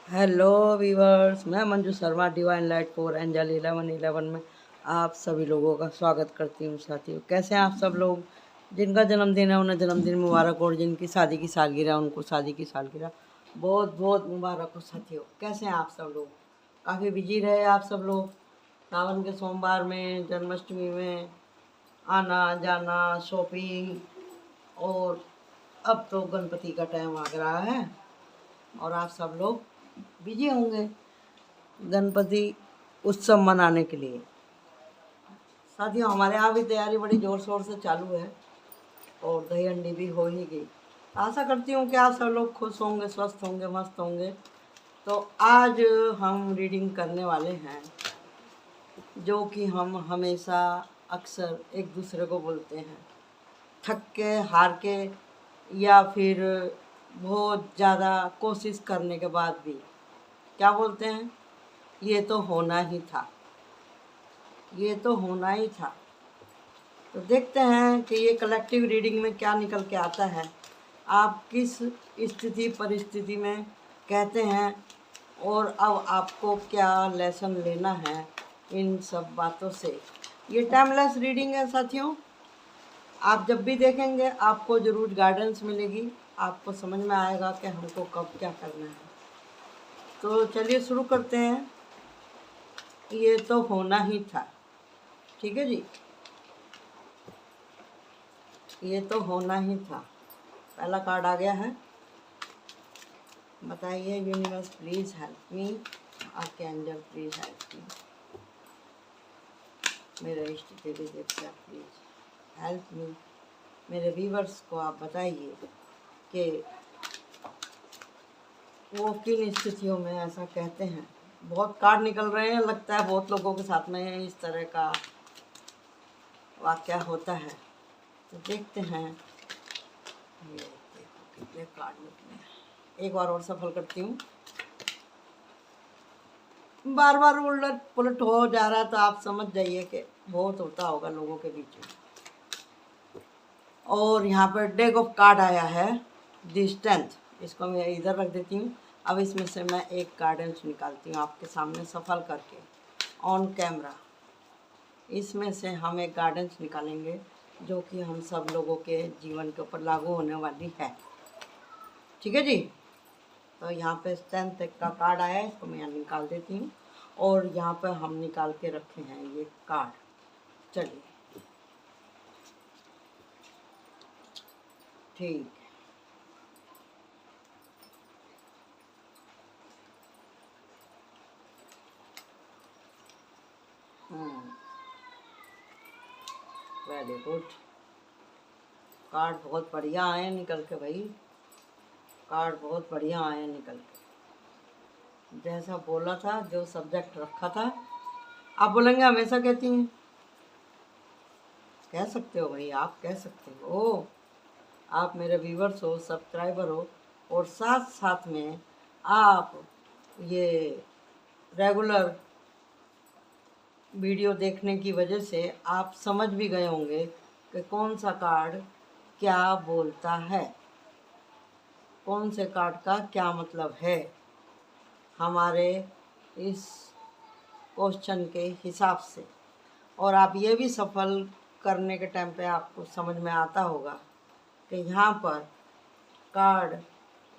Hello viewers, मैं Manju Sharma divine light for angel 1111 में आप सभी लोगों का स्वागत करती हूँ। साथियों, कैसे हैं आप सब लोग? जिनका जन्मदिन है उन्हें जन्मदिन मुबारक, और जिनकी शादी की सालगिरह है उनको शादी की सालगिरह बहुत बहुत मुबारक हो। साथियों, कैसे हैं आप सब लोग? काफ़ी बिजी रहे आप सब लोग सावन के सोमवार में, जन्माष्टमी में आना जाना, शॉपिंग, और अब तो गणपति का टाइम आ रहा है और आप सब लोग बिजी होंगे गणपति उत्सव मनाने के लिए। साथियों, हमारे यहाँ भी तैयारी बड़ी ज़ोर शोर से चालू है और दही हंडी भी हो ही गई। आशा करती हूँ कि आप सब लोग खुश होंगे, स्वस्थ होंगे, मस्त होंगे। तो आज हम रीडिंग करने वाले हैं जो कि हम हमेशा अक्सर एक दूसरे को बोलते हैं, थक के, हार के, या फिर बहुत ज़्यादा कोशिश करने के बाद भी क्या बोलते हैं? ये तो होना ही था, ये तो होना ही था। तो देखते हैं कि ये कलेक्टिव रीडिंग में क्या निकल के आता है। आप किस स्थिति परिस्थिति में कहते हैं और अब आपको क्या लेसन लेना है इन सब बातों से। ये टाइमलेस रीडिंग है साथियों। आप जब भी देखेंगे आपको ज़रूर गाइडेंस मिलेगी, आपको समझ में आएगा कि हमको कब क्या करना है। तो चलिए शुरू करते हैं। ये तो होना ही था। ठीक है जी, ये तो होना ही था। पहला कार्ड आ गया है। बताइए यूनिवर्स प्लीज़ हेल्प मी, आपके एंजल प्लीज़ हेल्प मी, मेरे इष्ट देवी देवता प्लीज़ हेल्प मी। मेरे व्यूवर्स को आप बताइए कि वो किन स्थितियों में ऐसा कहते हैं। बहुत कार्ड निकल रहे हैं, लगता है बहुत लोगों के साथ में इस तरह का वाक़या होता है। तो देखते हैं, ये देखो कितने कार्ड निकले हैं। एक बार और सफल करती हूँ। बार बार उलट पुलट हो जा रहा, तो आप समझ जाइए कि बहुत होता होगा लोगों के बीच में। और यहाँ पर डेक ऑफ कार्ड आया है, द स्ट्रेंथ। इसको मैं इधर रख देती हूँ। अब इसमें से मैं एक गाइडेंस निकालती हूँ आपके सामने सफल करके ऑन कैमरा। इसमें से हम एक गाइडेंस निकालेंगे जो कि हम सब लोगों के जीवन के ऊपर लागू होने वाली है। ठीक है जी। तो यहाँ पे स्ट्रेंथ का कार्ड आया है, इसको मैं यहाँ निकाल देती हूँ। और यहाँ पर हम निकाल के रखे हैं ये कार्ड। चलिए, ठीक। Very good. कार्ड बहुत बढ़िया आए निकल के भाई, कार्ड बहुत बढ़िया आए निकल के। जैसा बोला था, जो सब्जेक्ट रखा था। आप बोलेंगे हमेशा कहती हैं, कह सकते हो भाई, आप कह सकते हो। आप मेरे व्यूवर्स हो, सब्सक्राइबर हो, और साथ साथ में आप ये रेगुलर वीडियो देखने की वजह से आप समझ भी गए होंगे कि कौन सा कार्ड क्या बोलता है, कौन से कार्ड का क्या मतलब है हमारे इस क्वेश्चन के हिसाब से। और आप ये भी सफल करने के टाइम पे आपको समझ में आता होगा कि यहाँ पर कार्ड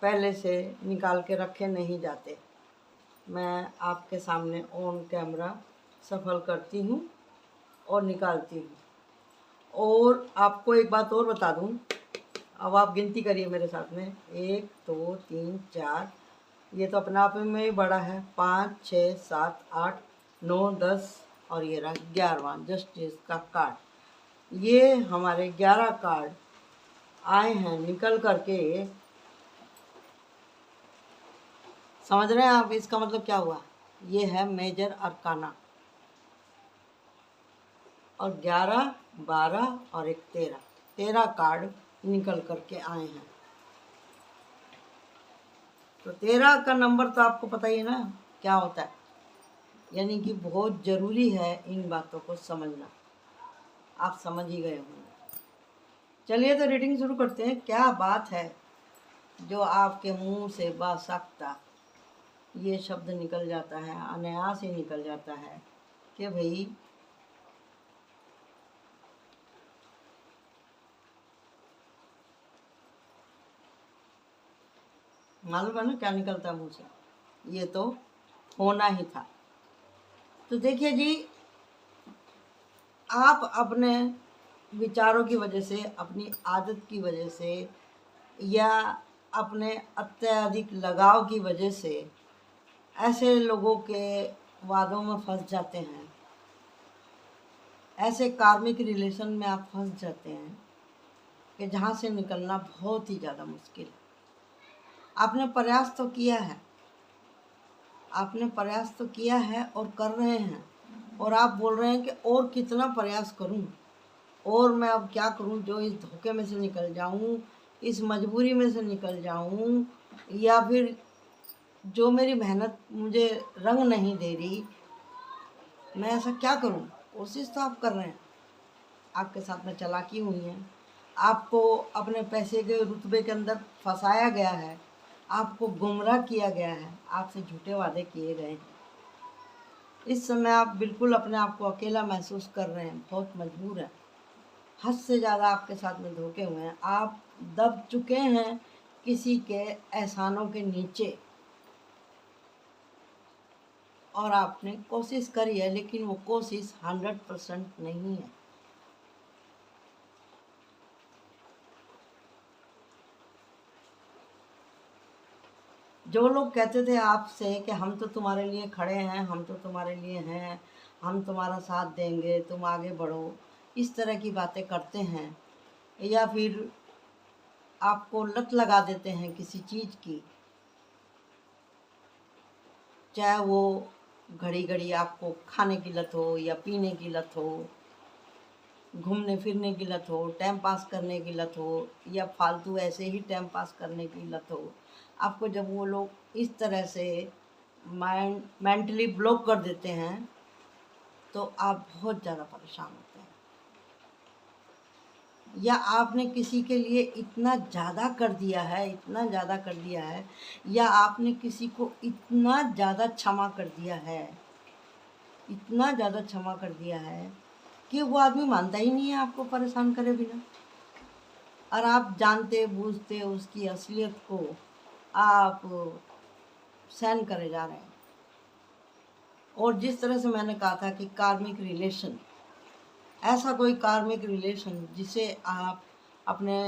पहले से निकाल के रखे नहीं जाते। मैं आपके सामने ऑन कैमरा सफल करती हूँ और निकालती हूँ। और आपको एक बात और बता दूँ, अब आप गिनती करिए मेरे साथ में, 1 2 3 4, ये तो अपने आप में ही बड़ा है, 5 6 7 8 9 10, और ये रहा 11वां जस्टिस का कार्ड। ये हमारे 11 कार्ड आए हैं निकल करके। समझ रहे हैं आप इसका मतलब क्या हुआ? ये है मेजर अरकाना। और 11 12 और एक 13 कार्ड निकल करके आए हैं। तो 13 का नंबर तो आपको पता ही है ना क्या होता है, यानी कि बहुत ज़रूरी है इन बातों को समझना। आप समझ ही गए होंगे। चलिए तो रीडिंग शुरू करते हैं। क्या बात है जो आपके मुंह से बासाख्ता ये शब्द निकल जाता है, अनायास ही निकल जाता है कि भाई मालूम है ना क्या निकलता है मुँह से, ये तो होना ही था। तो देखिए जी, आप अपने विचारों की वजह से, अपनी आदत की वजह से या अपने अत्यधिक लगाव की वजह से ऐसे लोगों के वादों में फंस जाते हैं, ऐसे कार्मिक रिलेशन में आप फंस जाते हैं कि जहाँ से निकलना बहुत ही ज़्यादा मुश्किल है। आपने प्रयास तो किया है, आपने प्रयास तो किया है और कर रहे हैं, और आप बोल रहे हैं कि और कितना प्रयास करूं, और मैं अब क्या करूं जो इस धोखे में से निकल जाऊं, इस मजबूरी में से निकल जाऊं, या फिर जो मेरी मेहनत मुझे रंग नहीं दे रही, मैं ऐसा क्या करूं। कोशिश तो आप कर रहे हैं, आपके साथ में चालाकी हुई है, आपको अपने पैसे के रुतबे के अंदर फंसाया गया है, आपको गुमराह किया गया है, आपसे झूठे वादे किए गए हैं। इस समय आप बिल्कुल अपने आप को अकेला महसूस कर रहे हैं, बहुत मजबूर हैं, हद से ज़्यादा आपके साथ में धोखे हुए हैं, आप दब चुके हैं किसी के एहसानों के नीचे, और आपने कोशिश करी है लेकिन वो कोशिश 100% नहीं है। जो लोग कहते थे आपसे कि हम तो तुम्हारे लिए खड़े हैं, हम तो तुम्हारे लिए हैं, हम तुम्हारा साथ देंगे, तुम आगे बढ़ो, इस तरह की बातें करते हैं, या फिर आपको लत लगा देते हैं किसी चीज़ की, चाहे वो घड़ी घड़ी आपको खाने की लत हो या पीने की लत हो, घूमने फिरने की लत हो, टाइम पास करने की लत हो, या फालतू ऐसे ही टाइम पास करने की लत हो। आपको जब वो लोग इस तरह से मेंटली ब्लॉक कर देते हैं तो आप बहुत ज़्यादा परेशान होते हैं। या आपने किसी के लिए इतना ज़्यादा कर दिया है, इतना ज़्यादा कर दिया है, या आपने किसी को इतना ज़्यादा क्षमा कर दिया है, इतना ज़्यादा क्षमा कर दिया है कि वो आदमी मानता ही नहीं है आपको परेशान करे बिना, और आप जानते बूझते उसकी असलियत को आप सहन करे जा रहे हैं। और जिस तरह से मैंने कहा था कि कार्मिक रिलेशन, ऐसा कोई कार्मिक रिलेशन जिसे आप अपने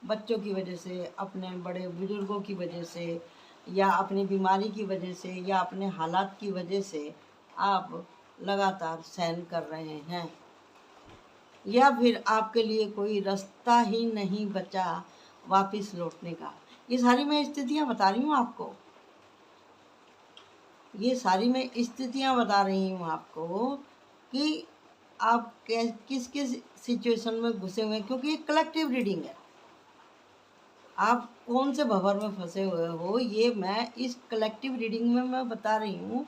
बच्चों की वजह से, अपने बड़े बुजुर्गों की वजह से, या अपनी बीमारी की वजह से, या अपने हालात की वजह से आप लगातार सहन कर रहे हैं, या फिर आपके लिए कोई रास्ता ही नहीं बचा वापस लौटने का। ये सारी मैं स्थितियाँ बता रही हूँ आपको, ये सारी मैं स्थितियाँ बता रही हूँ आपको कि आप किस किस सिचुएशन में घुसे हुए हैं, क्योंकि ये कलेक्टिव रीडिंग है। आप कौन से भंवर में फंसे हुए हो, ये मैं इस कलेक्टिव रीडिंग में मैं बता रही हूँ,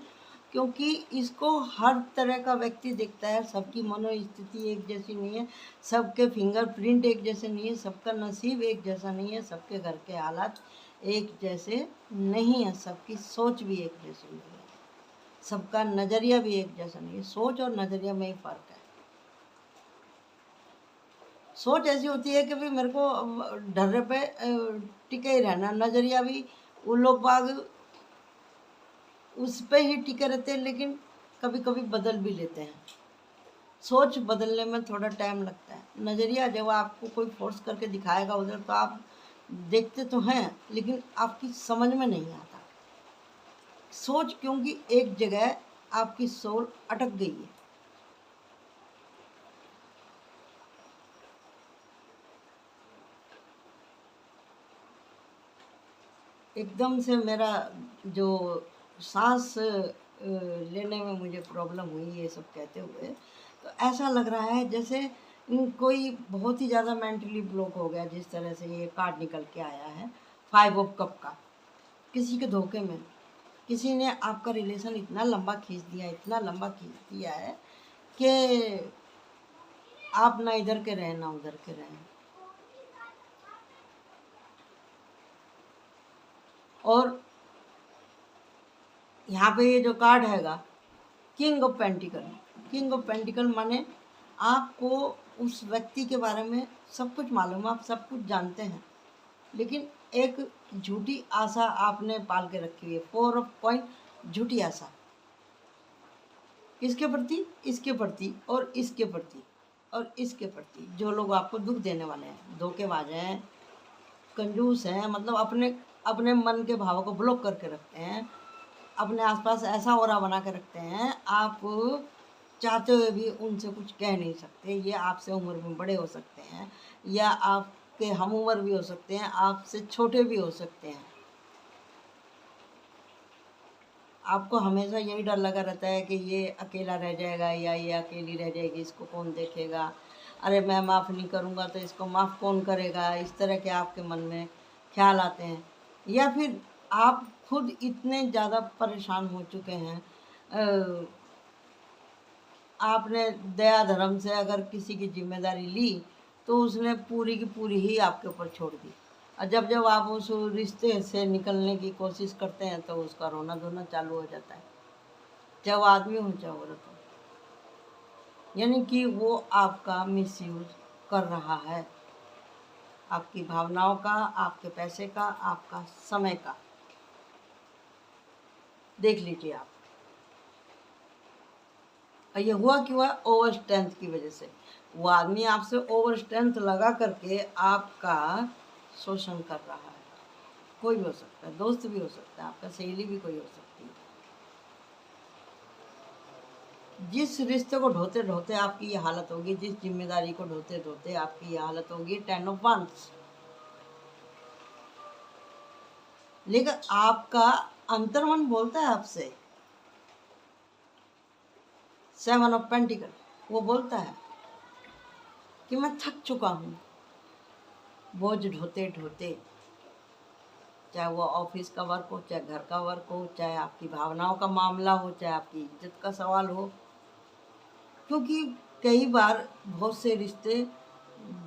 क्योंकि इसको हर तरह का व्यक्ति देखता है। सबकी मनोस्थिति एक जैसी नहीं है, सबके फिंगरप्रिंट एक जैसे नहीं है, सबका नसीब एक जैसा नहीं है, सबके घर के हालात एक जैसे नहीं है, सबकी सोच भी एक जैसी नहीं है, सबका नज़रिया भी एक जैसा नहीं है। सोच और नज़रिया में ही फ़र्क है। सोच ऐसी होती है कि भाई मेरे को ढर्रे पे टिके ही रहना, नज़रिया भी वो लोग बाग उस पे ही टिके रहते हैं, लेकिन कभी कभी बदल भी लेते हैं। सोच बदलने में थोड़ा टाइम लगता है, नज़रिया जब आपको कोई फोर्स करके दिखाएगा उधर तो आप देखते तो हैं लेकिन आपकी समझ में नहीं आता। सोच क्योंकि एक जगह आपकी सोल अटक गई है। एकदम से मेरा जो सांस लेने में मुझे प्रॉब्लम हुई ये सब कहते हुए, तो ऐसा लग रहा है जैसे कोई बहुत ही ज़्यादा मेंटली ब्लॉक हो गया। जिस तरह से ये कार्ड निकल के आया है 5 ऑफ कप का, किसी के धोखे में किसी ने आपका रिलेशन इतना लंबा खींच दिया, इतना लंबा खींच दिया है कि आप ना इधर के रहें ना उधर के रहें। और यहाँ पे ये जो कार्ड हैगा, king of pentacle. King of pentacle माने आपको उस व्यक्ति के बारे में सब कुछ मालूम है, आप सब कुछ जानते हैं, लेकिन एक झूठी आशा आपने पाल के रखी हुई है। 4 ऑफ कॉइन, झूठी आशा किसके प्रति? इसके प्रति और इसके प्रति और इसके प्रति। जो लोग आपको दुख देने वाले हैं, धोखेबाज हैं, कंजूस हैं, मतलब अपने अपने मन के भावों को ब्लॉक करके रखते हैं, अपने आसपास ऐसा ऑरा बना के रखते हैं, आप चाहते हुए भी उनसे कुछ कह नहीं सकते। ये आपसे उम्र में बड़े हो सकते हैं या आपके हम उम्र भी हो सकते हैं, आपसे छोटे भी हो सकते हैं। आपको हमेशा यही डर लगा रहता है कि ये अकेला रह जाएगा या ये अकेली रह जाएगी, इसको कौन देखेगा, अरे मैं माफ़ नहीं करूँगा तो इसको माफ़ कौन करेगा। इस तरह के आपके मन में ख्याल आते हैं, या फिर आप खुद इतने ज़्यादा परेशान हो चुके हैं, आपने दया धर्म से अगर किसी की जिम्मेदारी ली तो उसने पूरी की पूरी ही आपके ऊपर छोड़ दी, और जब जब आप उस रिश्ते से निकलने की कोशिश करते हैं तो उसका रोना धोना चालू हो जाता है, चाहे वो आदमी हो चाहे औरत हो। यानी कि वो आपका मिसयूज कर रहा है, आपकी भावनाओं का, आपके पैसे का, आपका समय का। देख लीजिए आप। और ये हुआ क्यों है? ओवर स्ट्रेंथ की वजह से। वो आदमी आपसे ओवर स्ट्रेंथ लगा करके आपका शोषण कर रहा है। कोई भी हो सकता है, दोस्त भी हो सकता है, आपका सहेली भी कोई हो सकती है। जिस रिश्ते को ढोते ढोते आपकी ये हालत होगी, जिस जिम्मेदारी को ढोते ढोते आपकी ये हालत होगी, 10 ऑफ वंस। लेकिन आपका अंतर्मन बोलता है आपसे, 7 ऑफ पेंटिकल, वो बोलता है कि मैं थक चुका हूँ बोझ ढोते ढोते। चाहे वो ऑफिस का वर्क हो, चाहे घर का वर्क हो, चाहे आपकी भावनाओं का मामला हो, चाहे आपकी इज्जत का सवाल हो। क्योंकि कई बार बहुत से रिश्ते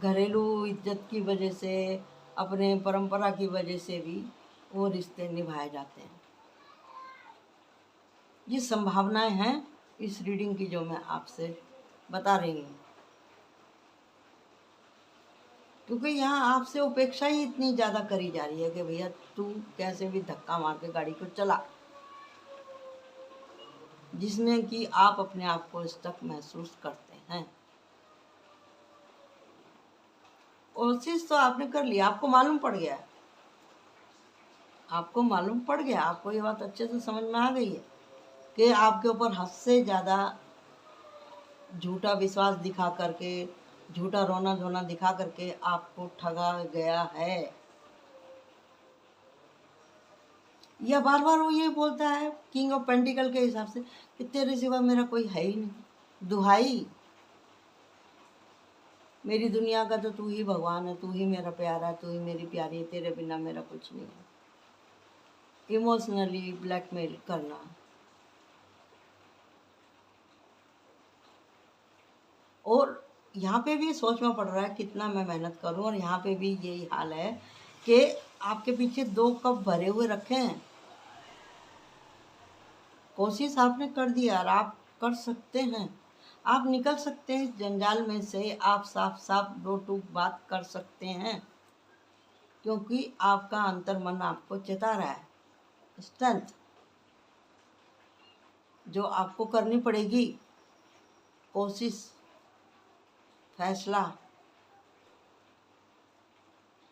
घरेलू इज्जत की वजह से, अपने परंपरा की वजह से भी वो रिश्ते निभाए जाते हैं। ये संभावनाएं हैं इस रीडिंग की जो मैं आपसे बता रही हूँ, क्योंकि यहाँ आपसे उपेक्षा ही इतनी ज़्यादा करी जा रही है कि भैया तू कैसे भी धक्का मार के गाड़ी को चला, जिसमें कि आप अपने आप को स्टक महसूस करते हैं। कोशिश तो आपने कर लिया, आपको मालूम पड़ गया, आपको मालूम पड़ गया, आपको ये बात अच्छे से समझ में आ गई है कि आपके ऊपर हद से ज़्यादा झूठा विश्वास दिखा करके, झूठा रोना धोना दिखा करके आपको ठगा गया है। या बार बार वो ये बोलता है किंग ऑफ पेंटिकल के हिसाब से कि तेरे सिवा मेरा कोई है ही नहीं, दुहाई मेरी दुनिया का तो तू ही भगवान है, तू ही मेरा प्यारा है, तू ही मेरी प्यारी है, तेरे बिना मेरा कुछ नहीं है। इमोशनली ब्लैकमेल करना। और यहाँ पे भी सोच में पड़ रहा है कितना मैं मेहनत करूँ, और यहाँ पे भी यही हाल है कि आपके पीछे 2 कप भरे हुए रखे हैं। कोशिश आपने कर दिया और आप कर सकते हैं, आप निकल सकते हैं इस जंजाल में से, आप साफ साफ 2 टूक बात कर सकते हैं, क्योंकि आपका अंतर्मन आपको चेता रहा है। स्ट्रेंथ जो आपको करनी पड़ेगी, कोशिश, फैसला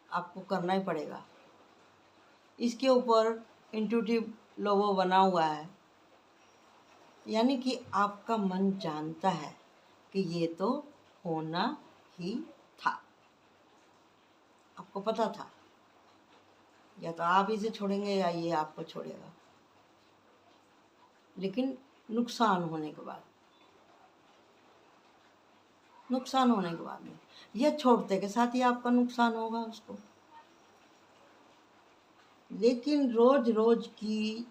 आपको करना ही पड़ेगा। इसके ऊपर इंट्यूटिव लोगो बना हुआ है, यानी कि आपका मन जानता है कि ये तो होना ही था, आपको पता था, या तो आप इसे छोड़ेंगे या ये आपको छोड़ेगा, लेकिन नुकसान होने के बाद, नुकसान होने के बाद में, यह छोड़ते के साथ ही आपका नुकसान होगा उसको। लेकिन रोज रोज की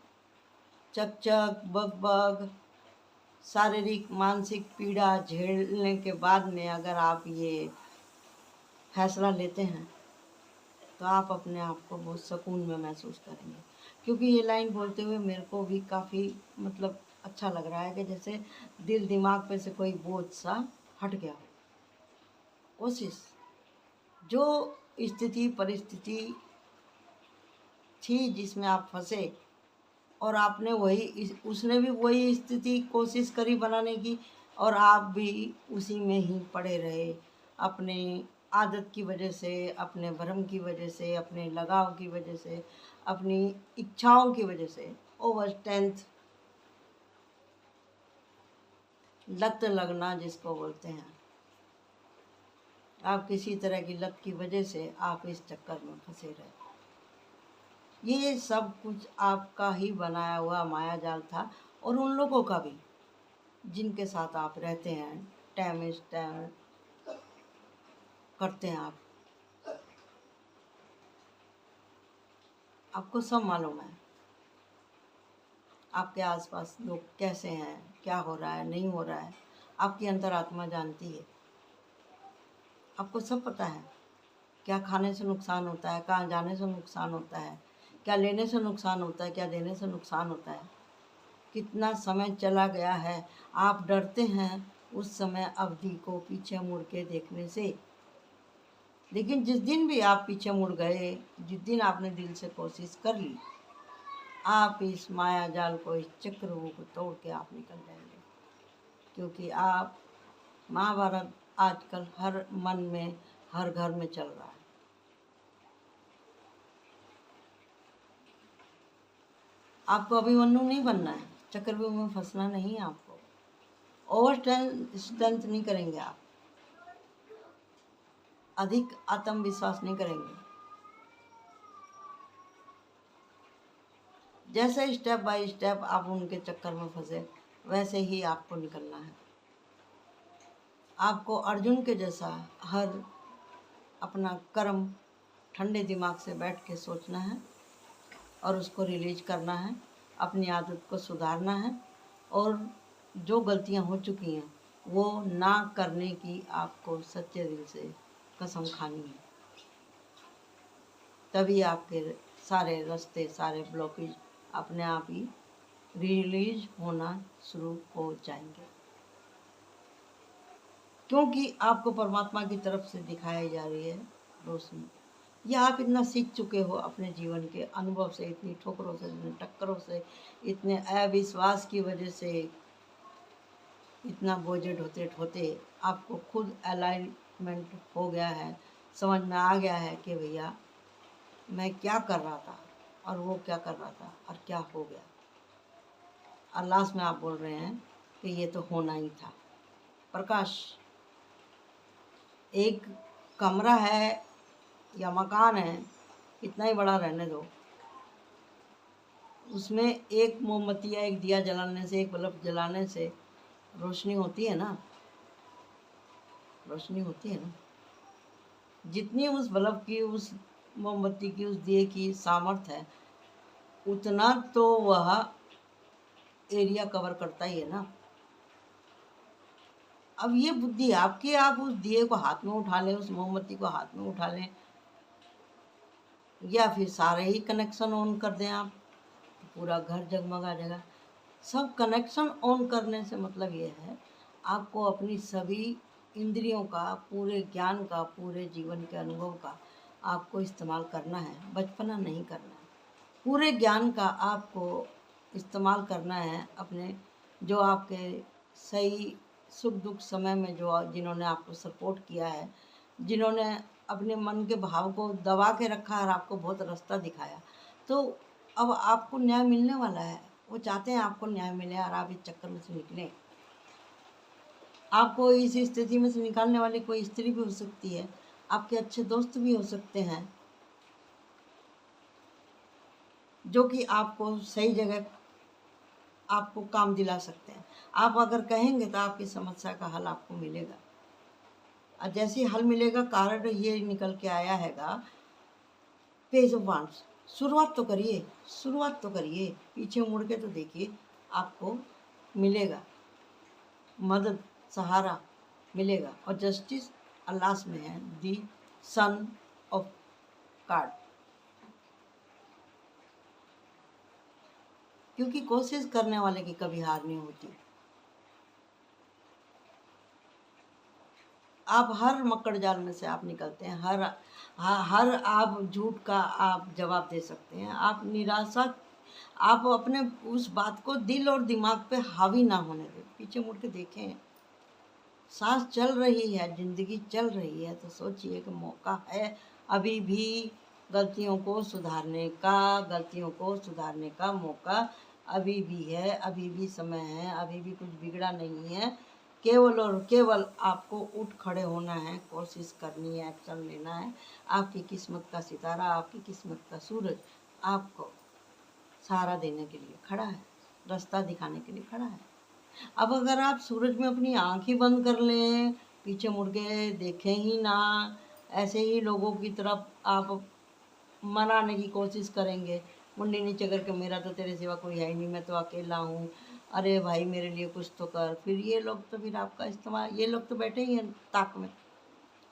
चकचक बग शारीरिक मानसिक पीड़ा झेलने के बाद में अगर आप ये फैसला लेते हैं तो आप अपने आप को बहुत सुकून में महसूस करेंगे। क्योंकि ये लाइन बोलते हुए मेरे को भी काफ़ी मतलब अच्छा लग रहा है कि जैसे दिल दिमाग पे से कोई बोझ सा हट गया हो। कोशिश, जो स्थिति परिस्थिति थी जिसमें आप फंसे और आपने उसने भी वही स्थिति कोशिश करी बनाने की, और आप भी उसी में ही पड़े रहे, अपने आदत की वजह से, अपने भरम की वजह से, अपने लगाव की वजह से, अपनी इच्छाओं की वजह से। ओवर स्ट्रेंथ, लत लगना जिसको बोलते हैं, आप किसी तरह की लत की वजह से आप इस चक्कर में फंसे रहे। ये सब कुछ आपका ही बनाया हुआ माया जाल था, और उन लोगों का भी जिनके साथ आप रहते हैं, टाइम स्पेंड करते हैं आप, आपको सब मालूम है आपके आसपास लोग कैसे हैं, क्या हो रहा है, नहीं हो रहा है, आपकी अंतरात्मा जानती है। आपको सब पता है क्या खाने से नुकसान होता है, कहाँ जाने से नुकसान होता है, क्या लेने से नुकसान होता है, क्या देने से नुकसान होता है। कितना समय चला गया है, आप डरते हैं उस समय अवधि को पीछे मुड़ के देखने से। लेकिन जिस दिन भी आप पीछे मुड़ गए, जिस दिन आपने दिल से कोशिश कर ली, आप इस माया जाल को, इस चक्रव्यूह को तोड़ के आप निकल जाएंगे। क्योंकि आप महाभारत आजकल हर मन में, हर घर में चल रहा है। आपको अभिमन्यु नहीं बनना है, चक्रव्यूह में फंसना नहीं है आपको। ओवर स्ट्रेंथ नहीं करेंगे आप, अधिक आत्मविश्वास नहीं करेंगे। जैसे स्टेप बाय स्टेप आप उनके चक्कर में फंसे, वैसे ही आपको निकलना है। आपको अर्जुन के जैसा हर अपना कर्म ठंडे दिमाग से बैठ के सोचना है और उसको रिलीज करना है, अपनी आदत को सुधारना है, और जो गलतियां हो चुकी हैं वो ना करने की आपको सच्चे दिल से कसम खानी है। तभी आपके सारे रास्ते, सारे ब्लॉकेज अपने आप ही रिलीज होना शुरू हो जाएंगे। क्योंकि आपको परमात्मा की तरफ से दिखाई जा रही है रोशनी। ये आप इतना सीख चुके हो अपने जीवन के अनुभव से, इतनी ठोकरों से, इतनी टक्करों से, इतने अविश्वास की वजह से, इतना बोझ ढोते ढोते आपको खुद अलाइनमेंट हो गया है, समझ में आ गया है कि भैया मैं क्या कर रहा था और वो क्या कर रहा था और क्या हो गया। और लास्ट में आप बोल रहे हैं कि ये तो होना ही था। प्रकाश, एक कमरा है या मकान है, इतना ही बड़ा रहने दो, उसमें एक मोमबत्ती या एक दिया जलाने से, एक बल्ब जलाने से रोशनी होती है ना, रोशनी होती है ना। जितनी उस बल्ब की, उस मोमबत्ती की, उस दिए की सामर्थ्य है, उतना तो वह एरिया कवर करता ही है ना। अब ये बुद्धि आपकी, आप उस दिए को हाथ में उठा लें, उस मोमबत्ती को हाथ में उठा लें, या फिर सारे ही कनेक्शन ऑन कर दें आप, पूरा घर जगमगा जाएगा। सब कनेक्शन ऑन करने से मतलब ये है, आपको अपनी सभी इंद्रियों का, पूरे ज्ञान का, पूरे जीवन के अनुभव का आपको इस्तेमाल करना है, बचपना नहीं करना है। पूरे ज्ञान का आपको इस्तेमाल करना है अपने, जो आपके सही सुख दुख समय में जो जिन्होंने आपको सपोर्ट किया है, जिन्होंने अपने मन के भाव को दबा के रखा और आपको बहुत रास्ता दिखाया, तो अब आपको न्याय मिलने वाला है। वो चाहते हैं आपको न्याय मिले और आप इस चक्कर में से निकलें। आपको इस स्थिति में से निकालने वाली कोई स्त्री भी हो सकती है, आपके अच्छे दोस्त भी हो सकते हैं, जो कि आपको सही जगह आपको काम दिला सकते हैं। आप अगर कहेंगे तो आपकी समस्या का हल आपको मिलेगा। और जैसे ही हल मिलेगा, कारण ये निकल के आया हैगा, पेज ऑफ वांड्स। शुरुआत तो करिए, शुरुआत तो करिए, पीछे मुड़ के तो देखिए, आपको मिलेगा मदद, सहारा मिलेगा। और जस्टिस लास्ट में है दी सन ऑफ कार्ड। क्योंकि कोशिश करने वाले की कभी हार नहीं होती। आप हर मकड़ जाल में से आप निकलते हैं, हर आप झूठ का आप जवाब दे सकते हैं। आप निराशा, आप अपने उस बात को दिल और दिमाग पे हावी ना होने दें। पीछे मुड़ के देखें, सांस चल रही है, जिंदगी चल रही है, तो सोचिए कि मौका है अभी भी गलतियों को सुधारने का, गलतियों को सुधारने का मौका अभी भी है, अभी भी समय है, अभी भी कुछ बिगड़ा नहीं है। केवल और केवल आपको उठ खड़े होना है, कोशिश करनी है, एक्शन लेना है। आपकी किस्मत का सितारा, आपकी किस्मत का सूरज आपको सहारा देने के लिए खड़ा है, रास्ता दिखाने के लिए खड़ा है। अब अगर आप सूरज में अपनी आँख ही बंद कर लें, पीछे मुड़ के देखें ही ना, ऐसे ही लोगों की तरफ आप मनाने की कोशिश करेंगे, मुंडी नीचे करके, मेरा तो तेरे सिवा कोई है ही नहीं, मैं तो अकेला हूँ, अरे भाई मेरे लिए कुछ तो कर। फिर ये लोग तो फिर आपका इस्तेमाल, ये लोग तो बैठे ही हैं ताक में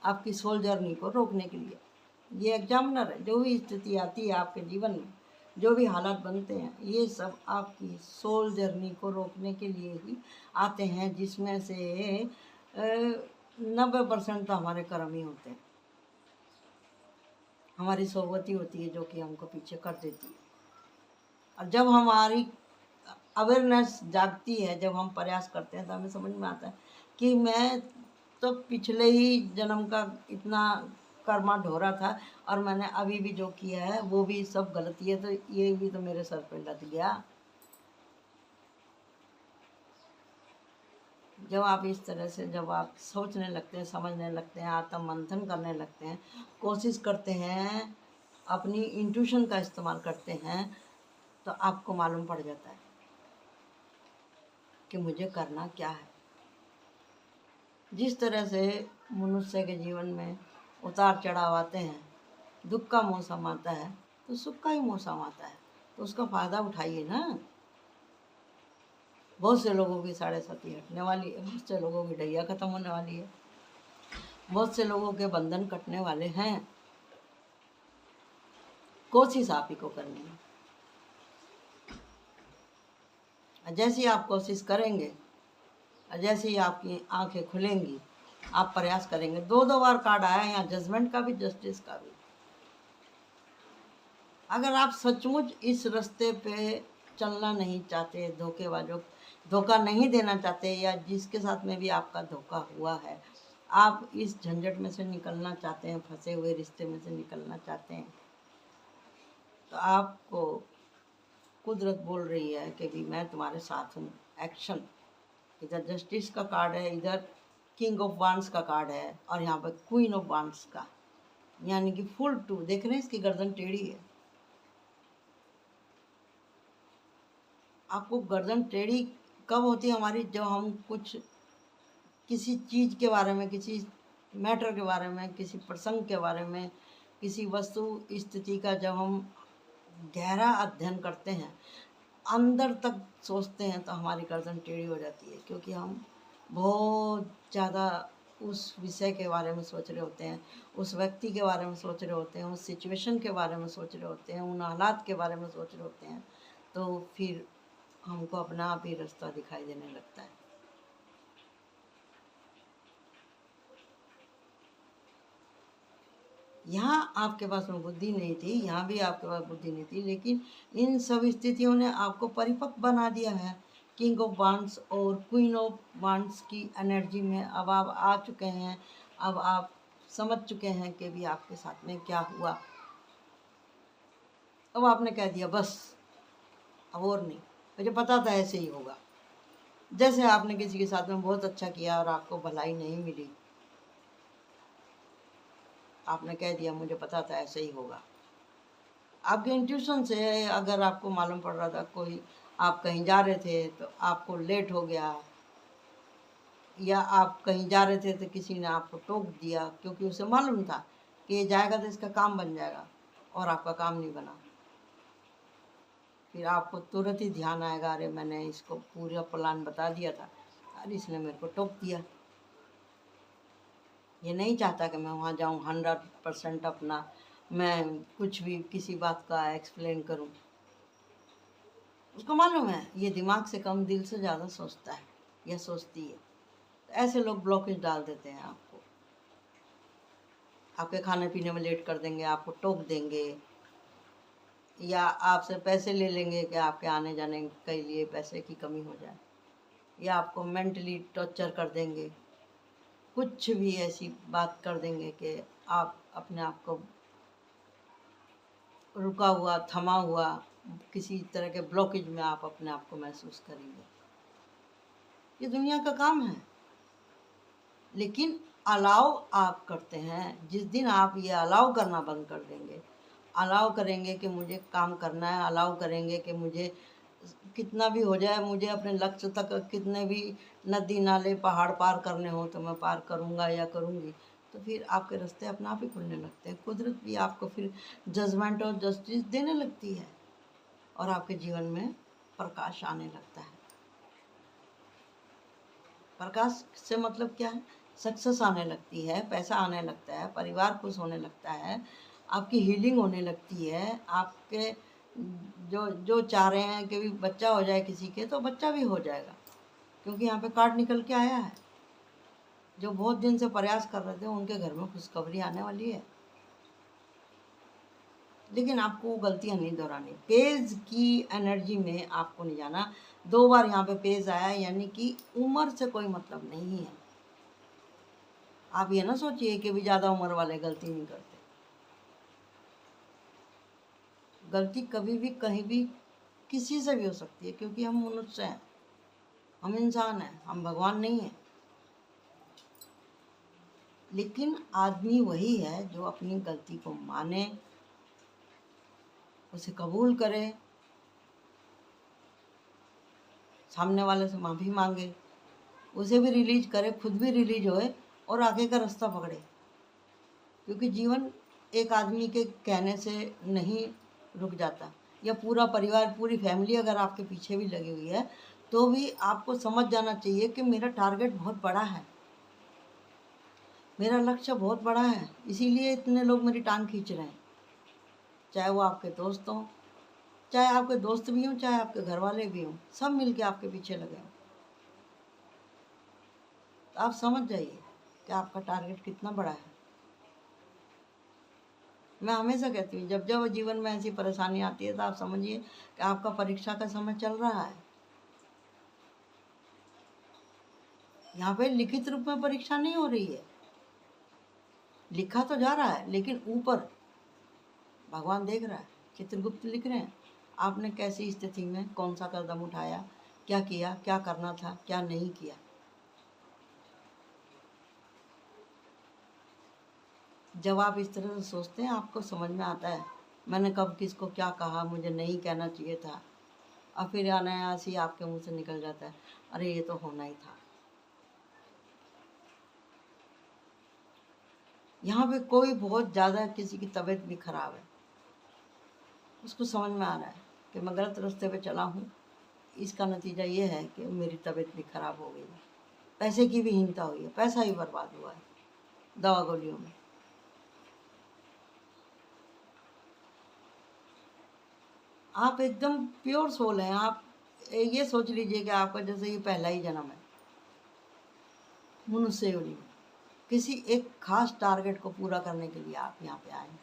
आपकी सोल जर्नी को रोकने के लिए। ये एग्जामिनर है, जो भी स्थिति आती है आपके जीवन में, जो भी हालात बनते हैं, ये सब आपकी सोल जर्नी को रोकने के लिए ही आते हैं, जिसमें से 90% तो हमारे कर्म ही होते हैं, हमारी सोबत ही होती है जो कि हमको पीछे कर देती है। और जब हमारी अवेयरनेस जागती है, जब हम प्रयास करते हैं, तो हमें समझ में आता है कि मैं तो पिछले ही जन्म का इतना कर्मा ढोरा था, और मैंने अभी भी जो किया है वो भी सब गलती है, तो ये भी तो मेरे सर पे लद गया। जब आप इस तरह से, जब आप सोचने लगते हैं, समझने लगते हैं, आत्म मंथन करने लगते हैं, कोशिश करते हैं, अपनी इंट्यूशन का इस्तेमाल करते हैं, तो आपको मालूम पड़ जाता है कि मुझे करना क्या है। जिस तरह से मनुष्य के जीवन में उतार चढ़ाव आते हैं, दुख का मौसम आता है, तो सुख का ही मौसम आता है, तो उसका फ़ायदा उठाइए ना। बहुत से लोगों की 7.5 हटने वाली है, बहुत से लोगों की ढैया ख़त्म होने वाली है, बहुत से लोगों के बंधन कटने वाले हैं। कोशिश आप ही को करनी है। जैसे ही आप कोशिश करेंगे, जैसे ही आपकी आंखें खुलेंगी, आप प्रयास करेंगे। 2 बार कार्ड आया यहाँ, जजमेंट का भी, जस्टिस का भी। अगर आप सचमुच इस रास्ते पे चलना नहीं चाहते, धोखेबाजों धोखा नहीं देना चाहते, या जिसके साथ में भी आपका धोखा हुआ है, आप इस झंझट में से निकलना चाहते हैं, फंसे हुए रिश्ते में से निकलना चाहते हैं, तो आपको कुदरत बोल रही है कि भी मैं तुम्हारे साथ हूँ। एक्शन। इधर जस्टिस का कार्ड है, इधर किंग ऑफ वांड्स का कार्ड है, और यहाँ पर क्वीन ऑफ वांड्स का, यानी कि फुल 2। देख रहे हैं, इसकी गर्दन टेढ़ी है। आपको गर्दन टेढ़ी कब होती है हमारी? जब हम कुछ, किसी चीज़ के बारे में, किसी मैटर के बारे में, किसी प्रसंग के बारे में, किसी वस्तु स्थिति का जब हम गहरा अध्ययन करते हैं, अंदर तक सोचते हैं, तो हमारी गर्दन टेढ़ी हो जाती है, क्योंकि हम बहुत ज़्यादा उस विषय के बारे में सोच रहे होते हैं, उस व्यक्ति के बारे में सोच रहे होते हैं, उस सिचुएशन के बारे में सोच रहे होते हैं, उन हालात के बारे में सोच रहे होते हैं, तो फिर हमको अपना आप ही रास्ता दिखाई देने लगता है। यहाँ आपके पास में बुद्धि नहीं थी, यहाँ भी आपके पास बुद्धि नहीं थी, लेकिन इन सब स्थितियों ने आपको परिपक्व बना दिया है। किंग ऑफ वांड्स और क्वीन ऑफ वांड्स की एनर्जी में अब आप आ चुके हैं। अब आप समझ चुके हैं कि भी आपके साथ में क्या हुआ। अब आपने कह दिया बस, अब और नहीं, मुझे पता था ऐसे ही होगा। जैसे आपने किसी के साथ में बहुत अच्छा किया और आपको भलाई नहीं मिली, आपने कह दिया मुझे पता था ऐसे ही होगा। आपके इंट्यूशन से अगर आपको मालूम पड़ रहा था, कोई, आप कहीं जा रहे थे तो आपको लेट हो गया, या आप कहीं जा रहे थे तो किसी ने आपको टोक दिया, क्योंकि उसे मालूम था कि ये जाएगा तो इसका काम बन जाएगा, और आपका काम नहीं बना, फिर आपको तुरंत ही ध्यान आएगा, अरे मैंने इसको पूरा प्लान बता दिया था, अरे इसने मेरे को टोक दिया। ये नहीं चाहता कि मैं वहाँ जाऊँ 100% अपना, मैं कुछ भी किसी बात का एक्सप्लेन करूँ। उसको मालूम है ये दिमाग से कम दिल से ज़्यादा सोचता है या सोचती है। तो ऐसे लोग ब्लॉकेज डाल देते हैं आपको, आपके खाने पीने में लेट कर देंगे, आपको टोक देंगे, या आपसे पैसे ले लेंगे कि आपके आने जाने के लिए पैसे की कमी हो जाए, या आपको मेंटली टॉर्चर कर देंगे, कुछ भी ऐसी बात कर देंगे कि आप अपने आप को रुका हुआ, थमा हुआ, किसी तरह के ब्लॉकेज में आप अपने आप को महसूस करेंगे। ये दुनिया का काम है, लेकिन अलाउ आप करते हैं। जिस दिन आप ये अलाउ करना बंद कर देंगे, अलाउ करेंगे कि मुझे काम करना है, अलाउ करेंगे कि मुझे कितना भी हो जाए, मुझे अपने लक्ष्य तक कितने भी नदी नाले पहाड़ पार करने हो तो मैं पार करूँगा या करूँगी, तो फिर आपके रास्ते अपने आप ही खुलने लगते हैं। कुदरत भी आपको फिर जजमेंट और जस्टिस देने लगती है और आपके जीवन में प्रकाश आने लगता है। प्रकाश से मतलब क्या है? सक्सेस आने लगती है, पैसा आने लगता है, परिवार खुश होने लगता है, आपकी हीलिंग होने लगती है, आपके जो जो चाह रहे हैं कि भी बच्चा हो जाए किसी के, तो बच्चा भी हो जाएगा, क्योंकि यहाँ पे कार्ड निकल के आया है। जो बहुत दिन से प्रयास कर रहे थे उनके घर में खुशखबरी आने वाली है, लेकिन आपको वो गलतियाँ नहीं दोहरानी। पेज की एनर्जी में आपको नहीं जाना। 2 बार यहाँ पे पेज आया, यानी कि उम्र से कोई मतलब नहीं है। आप ये ना सोचिए कि भी ज़्यादा उम्र वाले गलती नहीं करते। गलती कभी भी कहीं भी किसी से भी हो सकती है, क्योंकि हम मनुष्य हैं, हम इंसान हैं, हम भगवान नहीं हैं। लेकिन आदमी वही है जो अपनी गलती को माने, उसे कबूल करे, सामने वाले से माफ़ी मांगे, उसे भी रिलीज करे, खुद भी रिलीज होए और आगे का रास्ता पकड़े। क्योंकि जीवन एक आदमी के कहने से नहीं रुक जाता, या पूरा परिवार, पूरी फैमिली अगर आपके पीछे भी लगी हुई है, तो भी आपको समझ जाना चाहिए कि मेरा टारगेट बहुत बड़ा है, मेरा लक्ष्य बहुत बड़ा है, इसीलिए इतने लोग मेरी टांग खींच रहे हैं। चाहे वो आपके दोस्त हों, चाहे आपके दोस्त भी हों, चाहे आपके घर वाले भी हों, सब मिलके आपके पीछे लगे हों। तो आप समझ जाइए कि आपका टारगेट कितना बड़ा है। मैं हमेशा कहती हूँ, जब जब जीवन में ऐसी परेशानी आती है तो आप समझिए कि आपका परीक्षा का समय चल रहा है। यहाँ पे लिखित रूप में परीक्षा नहीं हो रही है, लिखा तो जा रहा है, लेकिन ऊपर भगवान देख रहा है, चित्रगुप्त लिख रहे हैं आपने कैसी स्थिति में कौन सा कदम उठाया, क्या किया, क्या करना था, क्या नहीं किया। जब आप इस तरह से सोचते हैं, आपको समझ में आता है मैंने कब किसको क्या कहा, मुझे नहीं कहना चाहिए था, और फिर अनायास ही आपके मुंह से निकल जाता है, अरे ये तो होना ही था। यहाँ पे कोई बहुत ज़्यादा किसी की तबीयत भी खराब है, उसको समझ में आ रहा है कि मैं गलत रास्ते पे चला हूँ, इसका नतीजा ये है कि मेरी तबीयत भी खराब हो गई है, पैसे की भी हीनता हुई है, पैसा ही बर्बाद हुआ है दवा गोलियों में। आप एकदम प्योर सोल हैं। आप ये सोच लीजिए कि आपका जैसे ये पहला ही जन्म है मनुष्य योनि में, किसी एक खास टारगेट को पूरा करने के लिए आप यहाँ पे आए हैं।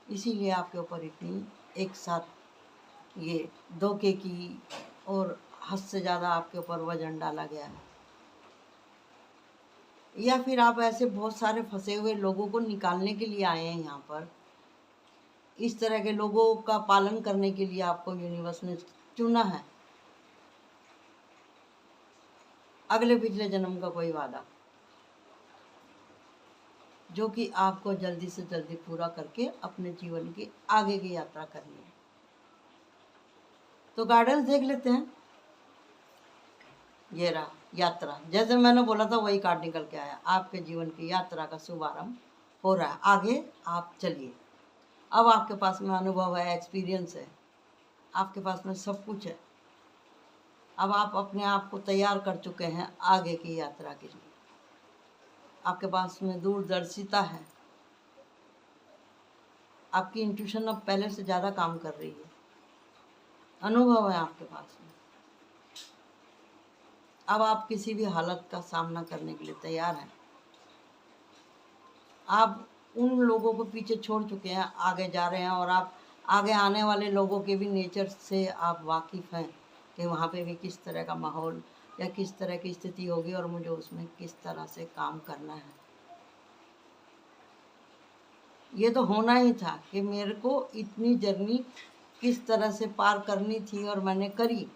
इसीलिए आपके ऊपर इतनी एक साथ ये धोखे की और हद से ज़्यादा आपके ऊपर वजन डाला गया है, या फिर आप ऐसे बहुत सारे फंसे हुए लोगों को निकालने के लिए आए हैं यहाँ पर। इस तरह के लोगों का पालन करने के लिए आपको यूनिवर्स ने चुना है। अगले पिछले जन्म का कोई वादा जो कि आपको जल्दी से जल्दी पूरा करके अपने जीवन की आगे की यात्रा करनी है। तो गाइडेंस देख लेते हैं। ये रहा यात्रा, जैसे मैंने बोला था वही कार्ड निकल के आया। आपके जीवन की यात्रा का शुभारंभ हो रहा है, आगे आप चलिए। अब आपके पास में अनुभव है, एक्सपीरियंस है, आपके पास में सब कुछ है। अब आप अपने आप को तैयार कर चुके हैं आगे की यात्रा के लिए। आपके पास में दूरदर्शिता है, आपकी इंट्यूशन अब पहले से ज़्यादा काम कर रही है। अनुभव है आपके पास में। अब आप किसी भी हालत का सामना करने के लिए तैयार हैं। आप उन लोगों को पीछे छोड़ चुके हैं, आगे जा रहे हैं, और आप आगे आने वाले लोगों के भी नेचर से आप वाकिफ़ हैं कि वहाँ पे भी किस तरह का माहौल या किस तरह की स्थिति होगी और मुझे उसमें किस तरह से काम करना है। ये तो होना ही था कि मेरे को इतनी जर्नी किस तरह से पार करनी थी और मैंने करी।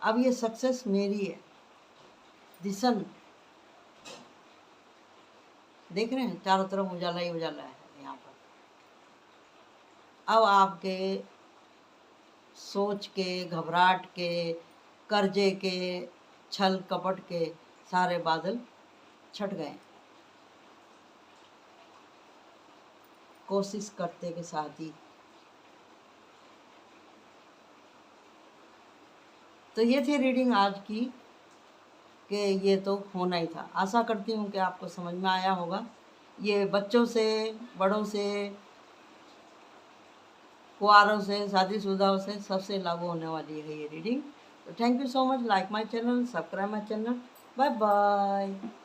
अब ये सक्सेस मेरी है। दिसन देख रहे हैं, चारों तरफ उजाला ही उजाला है यहाँ पर। अब आपके सोच के, घबराहट के, कर्जे के, छल कपट के सारे बादल छट गए, कोशिश करते के साथ ही। तो ये थी रीडिंग आज की कि ये तो होना ही था। आशा करती हूँ कि आपको समझ में आया होगा। ये बच्चों से, बड़ों से, कुआरों से, शादीशुदाओं से, सबसे लागू होने वाली है ये रीडिंग। तो thank you so much. Like my channel, subscribe my channel. Bye bye.